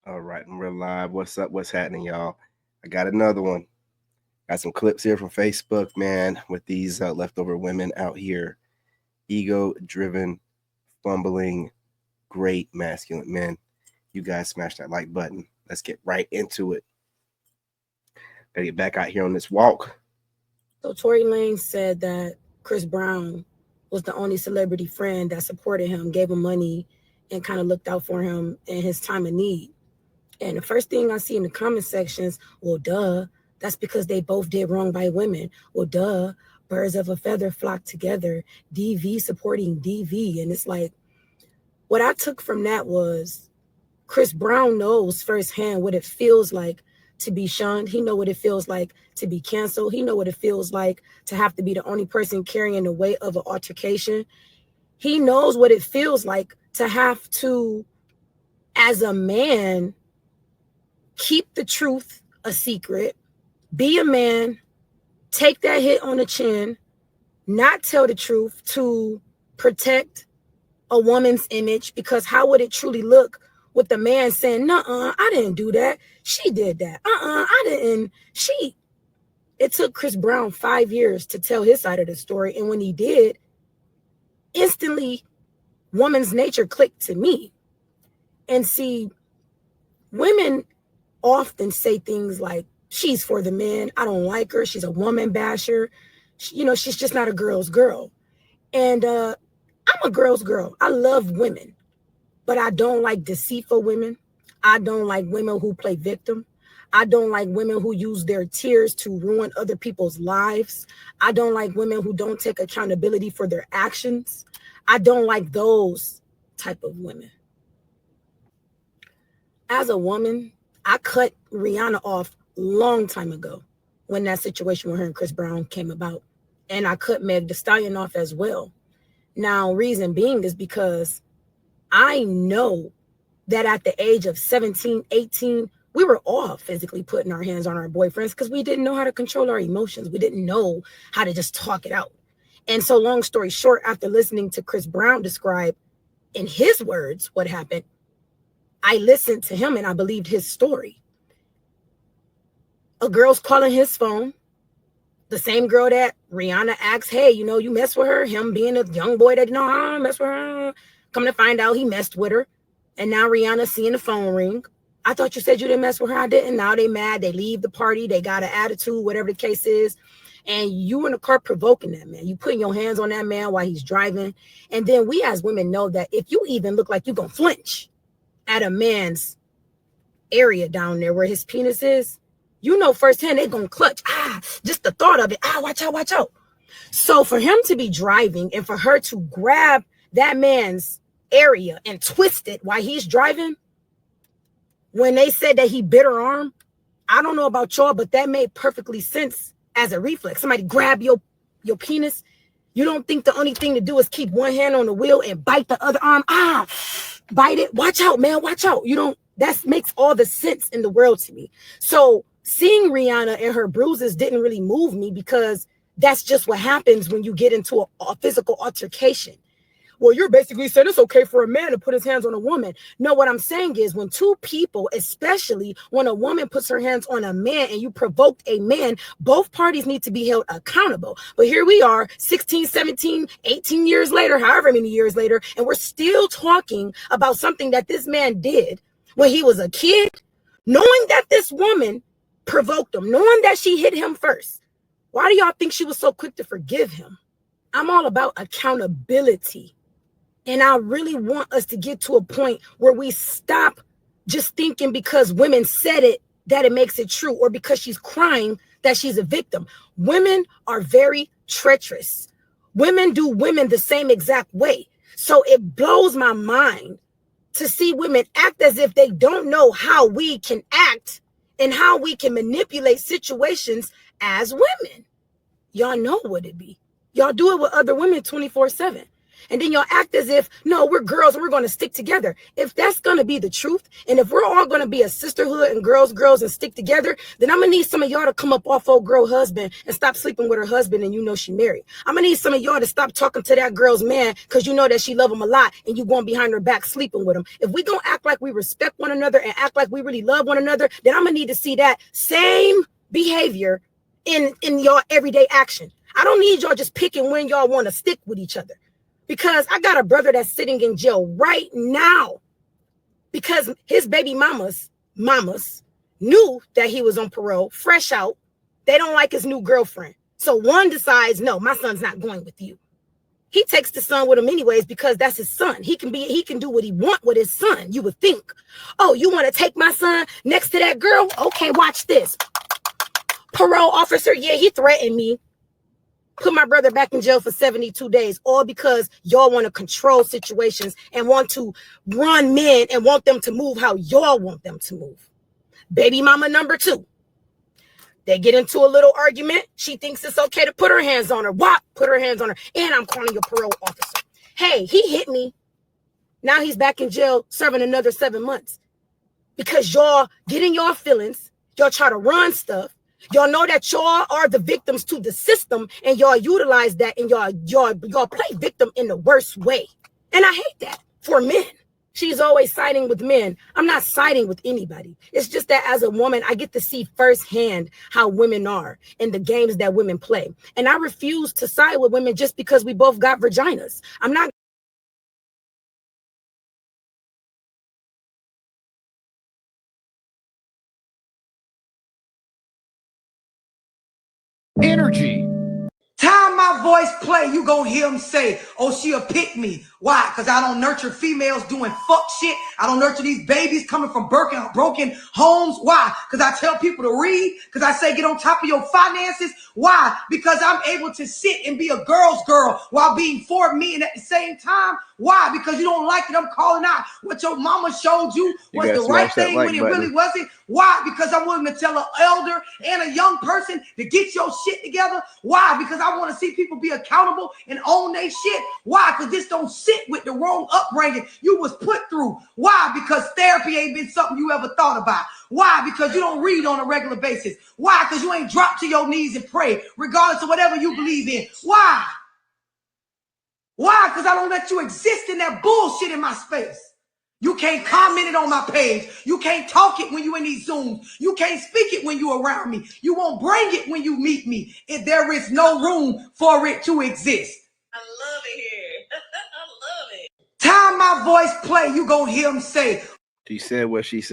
All right, and we're live. What's up? What's happening, y'all? I got another one. Got some clips here from Facebook, man, with these leftover women out here. Ego driven, fumbling, great masculine men. You guys smash that like button. Let's get right into it. Gotta get back out here on this walk. So Tory Lanez said that Chris Brown was the only celebrity friend that supported him, gave him money, and kind of looked out for him in his time of need. And the first thing I see in the comment sections, well, duh, that's because they both did wrong by women. Well, duh, birds of a feather flock together, DV supporting DV. And it's like, what I took from that was Chris Brown knows firsthand what it feels like to be shunned. He know what it feels like to be canceled. He know what it feels like to have to be the only person carrying the weight of an altercation. He knows what it feels like to have to, as a man, keep the truth a secret, be a man, take that hit on the chin, not tell the truth to protect a woman's image, because how would it truly look with the man saying, "Nuh-uh, I didn't do that. She did that. I didn't. It took Chris Brown 5 years to tell his side of the story. And when he did, instantly, woman's nature clicked to me. And see, women often say things like, she's for the men. I don't like her. She's a woman basher. She's just not a girl's girl. And I'm a girl's girl. I love women, but I don't like deceitful women. I don't like women who play victim. I don't like women who use their tears to ruin other people's lives. I don't like women who don't take accountability for their actions. I don't like those type of women. As a woman, I cut Rihanna off long time ago when that situation with her and Chris Brown came about. And I cut Meg Thee Stallion off as well. Now, reason being is because I know that at the age of 17, 18, we were all physically putting our hands on our boyfriends because we didn't know how to control our emotions. We didn't know how to just talk it out. And so long story short, after listening to Chris Brown describe in his words what happened, I listened to him and I believed his story. A girl's calling his phone. The same girl that Rihanna asks, hey, you mess with her. Him being a young boy that, I don't mess with her. Come to find out he messed with her. And now Rihanna seeing the phone ring. I thought you said you didn't mess with her. I didn't. Now they mad. They leave the party. They got an attitude, whatever the case is. And you in the car provoking that man. You putting your hands on that man while he's driving. And then we as women know that if you even look like you're going to flinch at a man's area down there where his penis is, firsthand they're going to clutch. Just the thought of it. Watch out, watch out. So for him to be driving and for her to grab that man's area and twist it while he's driving, when they said that he bit her arm, I don't know about y'all, but that made perfectly sense as a reflex. Somebody grab your penis. You don't think the only thing to do is keep one hand on the wheel and bite the other arm? Bite it. Watch out, man. Watch out. That makes all the sense in the world to me. So seeing Rihanna and her bruises didn't really move me because that's just what happens when you get into a physical altercation. Well, you're basically saying it's okay for a man to put his hands on a woman. No, what I'm saying is when two people, especially when a woman puts her hands on a man and you provoked a man, both parties need to be held accountable. But here we are 16, 17, 18 years later, however many years later, and we're still talking about something that this man did when he was a kid, knowing that this woman provoked him, knowing that she hit him first. Why do y'all think she was so quick to forgive him? I'm all about accountability. And I really want us to get to a point where we stop just thinking because women said it, that it makes it true, or because she's crying that she's a victim. Women are very treacherous. Women do women the same exact way. So it blows my mind to see women act as if they don't know how we can act and how we can manipulate situations as women. Y'all know what it be. Y'all do it with other women 24/7. And then y'all act as if, no, we're girls and we're going to stick together. If that's going to be the truth, and if we're all going to be a sisterhood and girls and stick together, then I'm going to need some of y'all to come up off old girl husband and stop sleeping with her husband and you know she married. I'm going to need some of y'all to stop talking to that girl's man because you know that she love him a lot and you going behind her back sleeping with him. If we going to act like we respect one another and act like we really love one another, then I'm going to need to see that same behavior in y'all everyday action. I don't need y'all just picking when y'all want to stick with each other. Because I got a brother that's sitting in jail right now because his baby mamas knew that he was on parole, fresh out. They don't like his new girlfriend. So one decides, no, my son's not going with you. He takes the son with him anyways because that's his son. He can do what he want with his son. You would think, oh, you want to take my son next to that girl? Okay, watch this. Parole officer, yeah, he threatened me. Put my brother back in jail for 72 days, all because y'all want to control situations and want to run men and want them to move how y'all want them to move. Baby mama number 2. They get into a little argument. She thinks it's okay to put her hands on her. What? Put her hands on her. And I'm calling your parole officer. Hey, he hit me. Now he's back in jail serving another 7 months. Because y'all get in your feelings. Y'all try to run stuff. Y'all know that y'all are the victims to the system and y'all utilize that and y'all play victim in the worst way. And I hate that for men. She's always siding with men. I'm not siding with anybody. It's just that as a woman, I get to see firsthand how women are and the games that women play. And I refuse to side with women just because we both got vaginas. I'm not. Energy. Time my voice play, you gonna hear him say, oh, she'll pick me. Why? Because I don't nurture females doing fuck shit. I don't nurture these babies coming from broken homes. Why? Because I tell people to read. Because I say get on top of your finances. Why? Because I'm able to sit and be a girl's girl while being for me and at the same time. Why? Because you don't like it. I'm calling out what your mama showed you was the right thing when it really wasn't. Why? Because I'm willing to tell an elder and a young person to get your shit together. Why? Because I want to see people be accountable and own their shit. Why? Because this don't sit with the wrong upbringing you was put through. Why? Because therapy ain't been something you ever thought about. Why? Because you don't read on a regular basis. Why? Because you ain't dropped to your knees and pray, regardless of whatever you believe in. Why? Why? Because I don't let you exist in that bullshit in my space. You can't comment it on my page. You can't talk it when you in these Zooms. You can't speak it when you around me. You won't bring it when you meet me. If there is no room for it to exist. I love it here. I love it. Time my voice play, you gonna hear him say. She said what she said.